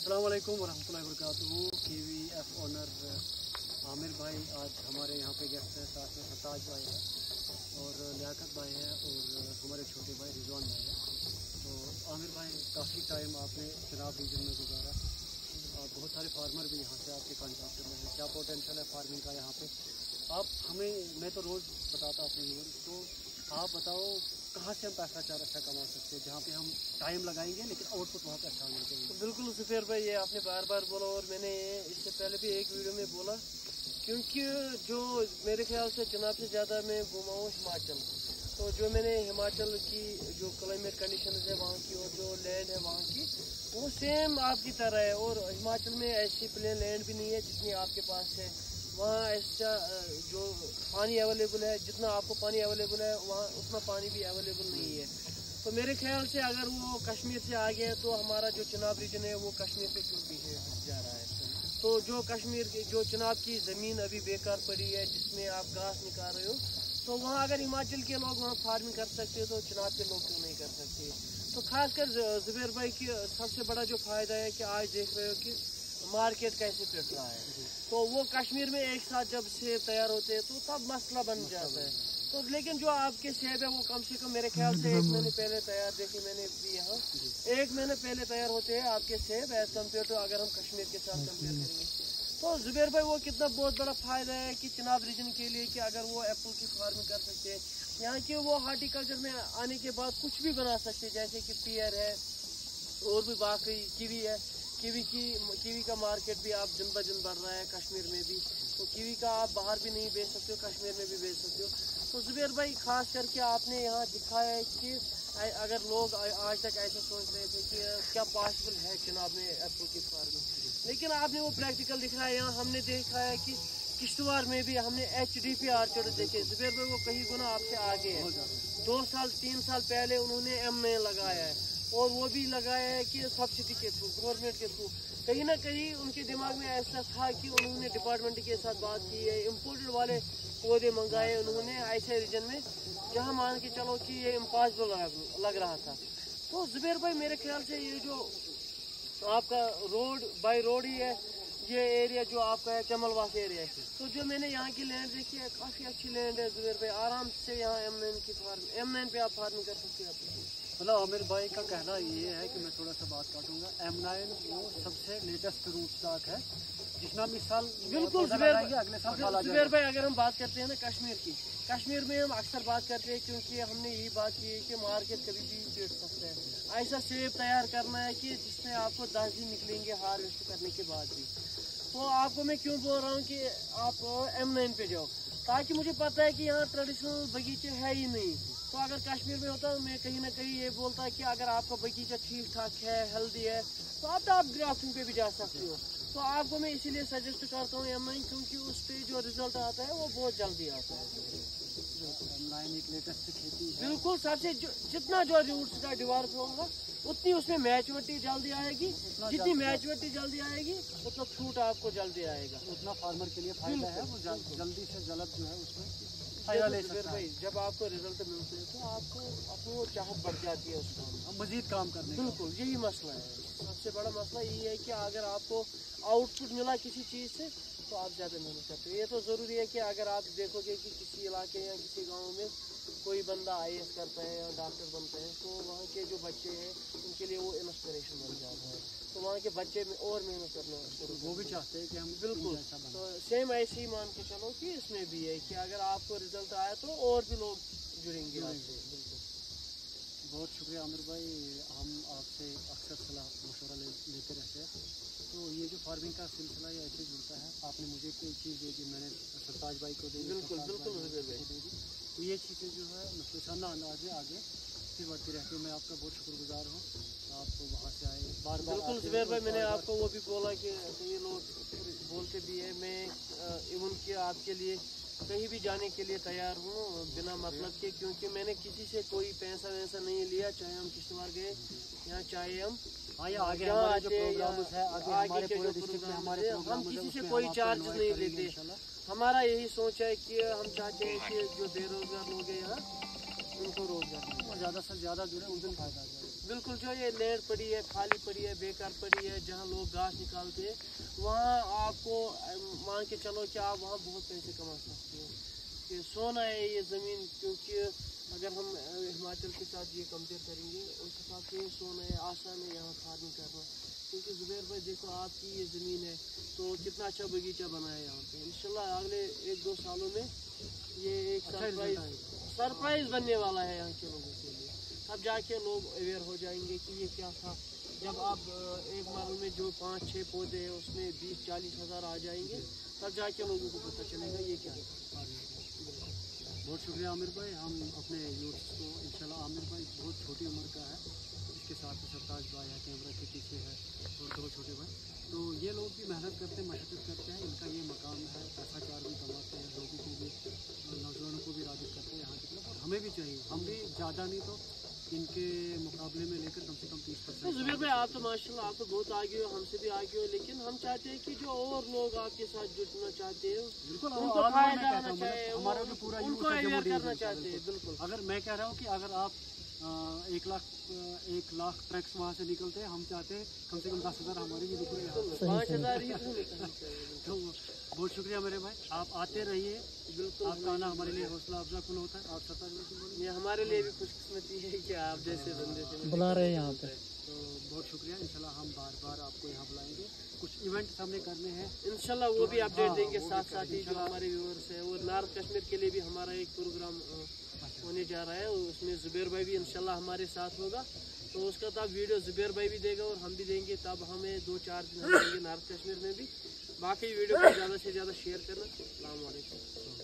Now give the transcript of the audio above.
अस्सलाम वालेकुम वरहमतुल्लाहि वबरकातुहू। KVF ओनर आमिर भाई आज हमारे यहाँ पे गेस्ट है, साथ में सरताज भाई है और लियाकत भाई है और हमारे छोटे भाई रिजवान भाई है। तो आमिर भाई काफ़ी टाइम आपने चिनाब रीजन में गुजारा, बहुत सारे फार्मर भी यहाँ से आपके कॉन्टैक्ट में हैं। क्या पोटेंशियल है फार्मिंग का यहाँ पे, आप हमें, मैं तो रोज़ बताता अपने लोगों, तो आप बताओ कहाँ से हम पैसा अच्छा कमा सकते हैं जहाँ पे हम टाइम लगाएंगे लेकिन आउटपुट वहाँ पे अच्छा होना चाहिए। तो बिल्कुल सुफेर भाई, ये आपने बार बार बोला और मैंने इससे पहले भी एक वीडियो में बोला, क्योंकि जो मेरे ख्याल से चिनाब से ज़्यादा मैं घूमा हूँ हिमाचल। तो जो मैंने हिमाचल की जो क्लाइमेट कंडीशन है वहाँ की और जो लैंड है वहाँ की, वो सेम आपकी तरह है। और हिमाचल में ऐसी प्लेन लैंड भी नहीं है जितनी आपके पास है। वहाँ ऐसा जो पानी अवेलेबल है, जितना आपको पानी अवेलेबल है वहाँ उतना पानी भी अवेलेबल नहीं है। तो मेरे ख्याल से अगर वो कश्मीर से आ गया तो हमारा जो चिनाब रीजन है वो कश्मीर से क्यों पीछे जा रहा है। तो जो कश्मीर की जो चिनाब की ज़मीन अभी बेकार पड़ी है जिसमें आप घास निकाल रहे हो, तो वहाँ अगर हिमाचल के लोग वहाँ फार्मिंग कर सकते हैं तो चिनाब के लोग क्यों नहीं कर सकते। तो खासकर जुबैर भाई की सबसे बड़ा जो फ़ायदा है कि आज देख रहे हो कि मार्केट कैसे पिट रहा है। तो वो कश्मीर में एक साथ जब सेब तैयार होते हैं तो तब मसला बन जाता है। तो लेकिन जो आपके सेब है वो कम से कम मेरे ख्याल से 1 महीने पहले तैयार, देखिए मैंने भी यहाँ 1 महीने पहले तैयार होते हैं आपके सेब एज कम्पेयर टू अगर हम कश्मीर के साथ कंपेयर करेंगे। तो जुबैर भाई वो कितना बहुत बड़ा फ़ायदा है कि चिनाब रीजन के लिए कि अगर वो एप्पल की फार्मिंग कर सकते हैं यहाँ की, वो हार्टिकल्चर में आने के बाद कुछ भी बना सकते हैं, जैसे कि पियर है और भी बाकी कीवी है। कीवी का मार्केट भी आप दिन ब दिन बढ़ रहा है कश्मीर में भी। तो कीवी का आप बाहर भी नहीं बेच सकते हो, कश्मीर में भी बेच सकते हो। तो जुबैर भाई खास करके आपने यहाँ दिखाया है कि अगर लोग आज तक ऐसा सोच रहे थे कि क्या पॉसिबल है चिनाब में एप्पल की फार्मिंग, लेकिन आपने वो प्रैक्टिकल दिखाया। यहाँ हमने देखा है कि किश्तवाड़ में भी हमने HDP आर्चर्ड देखे। जुबैर भाई वो कहीं गुना आपसे आगे है। 2 साल 3 साल पहले उन्होंने M9 लगाया है और वो भी लगाया है कि सब्सिडी के थ्रू, गवर्नमेंट के थ्रू। कहीं ना कहीं उनके दिमाग में ऐसा था कि उन्होंने डिपार्टमेंट के साथ बात की है, इम्पोर्टेड वाले पौधे मंगाए उन्होंने ऐसे रीजन में जहाँ मान के चलो कि ये इम्पॉसिबल लग रहा था। तो जुबैर भाई मेरे ख्याल से ये जो आपका रोड बाई रोड ही है, ये एरिया जो आपका है चमलवास एरिया है, तो जो मैंने यहाँ की लैंड देखी है काफ़ी अच्छी लैंड है जुबैर भाई। आराम से यहाँ M9 पे आप फार्मिंग कर सकते हैं। मतलब आमिर भाई का कहना ये है कि मैं थोड़ा सा बात काटूंगा, M9 वो सबसे लेटेस्ट रूट स्टॉक है जिसमें हम इस साल बिल्कुल जुबैर भाई अगर हम बात करते हैं ना कश्मीर में हम अक्सर बात करते हैं, क्योंकि हमने यही बात की है कि मार्केट कभी भी पिट सकता है। ऐसा सेब तैयार करना है कि जिसमें आपको 10 दिन निकलेंगे हार्वेस्ट करने के बाद भी। तो आपको मैं क्यों बोल रहा हूँ कि आप M9 पे जाओ, ताकि मुझे पता है कि यहाँ ट्रेडिशनल बगीचे है ही नहीं। तो अगर कश्मीर में होता मैं कहीं ना कहीं ये बोलता कि अगर आपका बगीचा ठीक ठाक है, हेल्दी है, तो आप ग्राफ्टिंग पे भी जा सकते हो। तो आपको मैं इसीलिए सजेस्ट करता हूँ M9, क्योंकि उस पर जो रिजल्ट आता है वो बहुत जल्दी आता है। M9 एक लेटेस्ट खेती है। बिल्कुल, सबसे जितना जो रूट्स का डेवलप होगा उतनी उसमें मैच्योरिटी जल्दी आएगी, जितनी मैच्योरिटी जल्दी आएगी उतना फ्रूट आपको जल्दी आएगा, उतना फार्मर के लिए फायदा है। वो जल्दी से जल्द जो है उसमें फायदा ले सकता है। जब आपको रिजल्ट मिलते हैं तो आपको अपनी चाहत बढ़ जाती है उसका मजीद काम करने। बिल्कुल यही मसला है, सबसे बड़ा मसला यही है कि अगर आपको आउटपुट मिला किसी चीज़ से तो आप ज़्यादा मेहनत करते हो। ये तो ज़रूरी है कि अगर आप देखोगे कि किसी इलाके या किसी गांव में कोई बंदा IAS करता है या डॉक्टर बनता है, तो वहाँ के जो बच्चे हैं उनके लिए वो इंस्पिरेशन बन जाता है। तो वहाँ के बच्चे में और मेहनत करना शुरू, वो भी चाहते हैं कि हम बिल्कुल। तो सेम ऐसे ही मान के चलो कि इसमें भी है कि अगर आपको रिजल्ट आया तो और भी लोग जुड़ेंगे आपसे। बिल्कुल, बहुत शुक्रिया आमिर भाई, हम आपसे अक्सर सलाह मशवरा लेते रहते हैं। तो ये जो फार्मिंग का सिलसिला ये ऐसे जुड़ता है। आपने मुझे कोई चीज़ दे दी, मैंने सरताज भाई को दे दी, बिल्कुल दे दी। तो ये चीज़ें जो है नफसाना अंदाज में आगे फिर बढ़ती रहती है। मैं आपका बहुत शुक्रगुजार हूँ, आप वहाँ से आए बार बार। बिल्कुल जुबैर भाई, मैंने आपको वो भी बोला कि कई लोग बोलते भी है, मैं इवन कि आपके लिए कहीं भी जाने के लिए तैयार हूँ बिना मतलब के, क्योंकि मैंने किसी से कोई पैसा वैसा नहीं लिया, चाहे हम किश्तवाड़ गए या चाहे हम आगे हमारे जो प्रोग्राम्स है, आगे के जो प्रोग्राम है, हम किसी से कोई चार्ज नहीं लेते। हमारा यही सोच है कि हम चाहते हैं कि जो बेरोजगार लोग हैं यहाँ उनको रोजगार, ज़्यादा से ज़्यादा जुड़े उनको फायदा जाए। बिल्कुल जो ये लैंड पड़ी है, खाली पड़ी है, बेकार पड़ी है, जहाँ लोग घास निकालते हैं, वहाँ आपको मान के चलो कि आप वहाँ बहुत पैसे कमा सकते हो। ये सोना है ये ज़मीन, क्योंकि अगर हम हिमाचल के साथ ये कंपेयर करेंगे उस हिसाब से ये सोना है, आसान है यहाँ फार्मिंग करना। क्योंकि जुबैर भाई देखो आपकी ये ज़मीन है तो कितना अच्छा बगीचा बना है यहाँ पे। इंशाल्लाह अगले 1-2 सालों में ये एक सरप्राइज बनने वाला है यहाँ के लोगों के लिए। तब जाके लोग अवेयर हो जाएंगे कि ये क्या था। जब आप एक मरल में जो 5-6 पौधे हैं उसमें 20-40 हज़ार आ जाएंगे, तब जाके लोगों को पता चलेगा ये क्या है। बहुत शुक्रिया आमिर भाई। हम अपने यूथ को इंशाल्लाह, आमिर भाई बहुत छोटी उम्र का है, इसके साथ ही सरताज भाई है, कैमरा के पीछे है, और 2 छोटे भाई। तो ये लोग भी मेहनत करते हैं, मशक्क़त करते हैं, इनका ये मकाम है, पैसा चार भी कमाते हैं, लोगों को भी, नौजवानों को भी राग़िब करते हैं यहाँ की तरफ। और हमें भी चाहिए, हम भी ज़्यादा नहीं तो इनके मुकाबले में लेकर कम से कम 30%। जुबैर भाई आप तो माशाल्लाह आप तो बहुत आगे हो, हमसे भी आगे हो, लेकिन हम चाहते हैं कि जो और लोग आपके साथ जुड़ना चाहते हैं उनको फायदा आना चाहिए, हमारा जो पूरा उनको अवेयर करना चाहते हैं। बिल्कुल, अगर मैं कह रहा हूँ कि अगर आप 1 लाख ट्रक्स वहाँ से निकलते हैं, हम चाहते हैं कम से कम 10,000 हमारे भी निकले, 5,000 ही निकलना चाहिए। तो बहुत शुक्रिया मेरे भाई, आप आते रहिए। बिल्कुल, आपका आना हमारे लिए हौसला अफजा कुल होता है। आप सरताज भाई से बोलिए। ये हमारे लिए भी खुशकिस्मती है कि आप जैसे बंदे से बुला रहे हैं यहाँ पे। तो बहुत शुक्रिया, इंशाल्लाह हम बार बार आपको यहाँ बुलाएंगे। कुछ इवेंट्स हमने करने हैं इंशाल्लाह, वो भी अपडेट देंगे साथ साथ ही जो हमारे व्यूअर्स हैं। और नॉर्थ कश्मीर के लिए भी हमारा एक प्रोग्राम होने जा रहा है, उसमें जुबैर भाई भी इंशाल्लाह हमारे साथ होगा। तो उसका तब वीडियो जुबैर भाई भी देगा और हम भी देंगे, तब हमें 2-4 दिन हम देंगे नॉर्थ कश्मीर में भी। बाकी वीडियो को ज़्यादा से ज़्यादा शेयर करना। अस्सलाम वालेकुम।